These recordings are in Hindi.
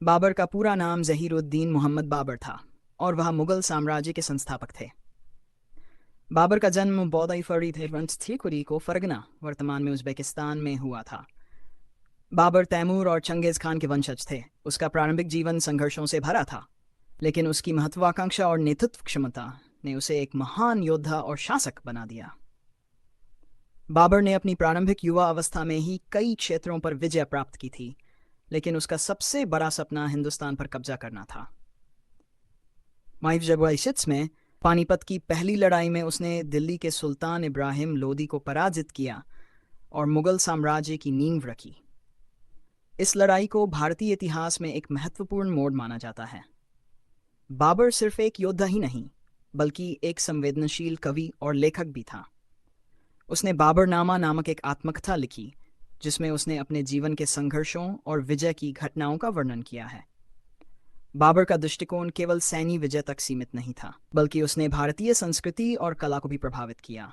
बाबर का पूरा नाम ज़हीरुद्दीन मोहम्मद बाबर था और वह मुगल साम्राज्य के संस्थापक थे। बाबर का जन्म बौदाई फरी थे वंशथीकुरी को फरगना वर्तमान में उज़्बेकिस्तान में हुआ था। बाबर तैमूर और चंगेज़ खान के वंशज थे। उसका प्रारंभिक जीवन संघर्षों से भरा था, लेकिन उसकी महत्वाकांक्षा और नेतृत्व क्षमता ने उसे एक महान योद्धा और शासक बना दिया। बाबर ने अपनी प्रारंभिक युवा अवस्था में ही कई क्षेत्रों पर विजय प्राप्त की थी, लेकिन उसका सबसे बड़ा सपना हिंदुस्तान पर कब्जा करना था। माइवजबशिट्स में पानीपत की पहली लड़ाई में उसने दिल्ली के सुल्तान इब्राहिम लोदी को पराजित किया और मुगल साम्राज्य की नींव रखी। इस लड़ाई को भारतीय इतिहास में एक महत्वपूर्ण मोड़ माना जाता है। बाबर सिर्फ एक योद्धा ही नहीं, बल्कि एक संवेदनशील कवि और लेखक भी था। उसने बाबरनामा नामक एक आत्मकथा लिखी, जिसमें उसने अपने जीवन के संघर्षों और विजय की घटनाओं का वर्णन किया है। बाबर का दृष्टिकोण केवल सैन्य विजय तक सीमित नहीं था, बल्कि उसने भारतीय संस्कृति और कला को भी प्रभावित किया।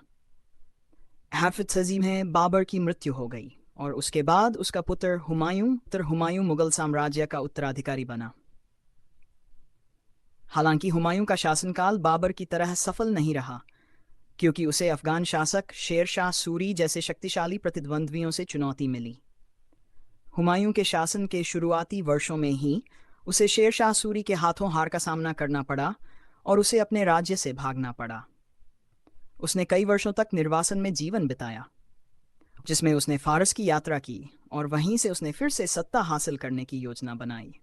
हाफिज सजीम में बाबर की मृत्यु हो गई और उसके बाद उसका पुत्र हुमायूं मुगल साम्राज्य का उत्तराधिकारी बना। हालांकि हुमायूं का शासनकाल बाबर की तरह सफल नहीं रहा, क्योंकि उसे अफगान शासक शेर शाह सूरी जैसे शक्तिशाली प्रतिद्वंद्वियों से चुनौती मिली। हुमायूं के शासन के शुरुआती वर्षों में ही उसे शेर शाह सूरी के हाथों हार का सामना करना पड़ा और उसे अपने राज्य से भागना पड़ा। उसने कई वर्षों तक निर्वासन में जीवन बिताया, जिसमें उसने फारस की यात्रा की और वहीं से उसने फिर से सत्ता हासिल करने की योजना बनाई।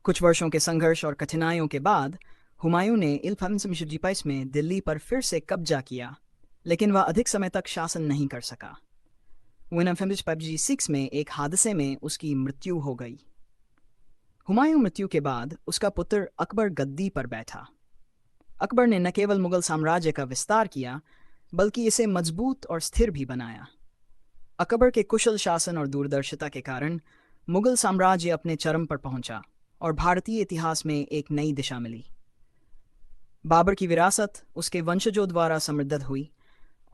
कुछ वर्षों के संघर्ष और कठिनाइयों के बाद हुमायूं ने इल्फांसमिशजीपाइस में दिल्ली पर फिर से कब्जा किया, लेकिन वह अधिक समय तक शासन नहीं कर सका। 1956 में एक हादसे में उसकी मृत्यु हो गई। हुमायूं मृत्यु के बाद उसका पुत्र अकबर गद्दी पर बैठा। अकबर ने न केवल मुगल साम्राज्य का विस्तार किया, बल्कि इसे मजबूत और स्थिर भी बनाया। अकबर के कुशल शासन और दूरदर्शिता के कारण मुगल साम्राज्य अपने चरम पर पहुंचा और भारतीय इतिहास में एक नई दिशा मिली। बाबर की विरासत उसके वंशजों द्वारा समृद्ध हुई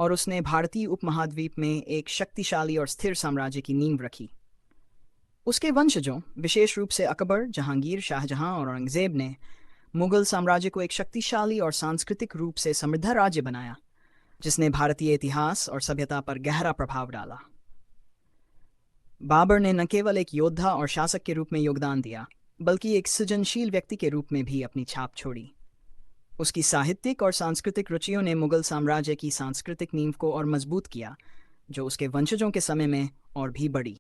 और उसने भारतीय उपमहाद्वीप में एक शक्तिशाली और स्थिर साम्राज्य की नींव रखी। उसके वंशजों, विशेष रूप से अकबर, जहांगीर, शाहजहां और औरंगजेब ने मुगल साम्राज्य को एक शक्तिशाली और सांस्कृतिक रूप से समृद्ध राज्य बनाया, जिसने भारतीय इतिहास और सभ्यता पर गहरा प्रभाव डाला। बाबर ने न केवल एक योद्धा और शासक के रूप में योगदान दिया, बल्कि एक सृजनशील व्यक्ति के रूप में भी अपनी छाप छोड़ी। उसकी साहित्यिक और सांस्कृतिक रुचियों ने मुगल साम्राज्य की सांस्कृतिक नींव को और मजबूत किया, जो उसके वंशजों के समय में और भी बढ़ी।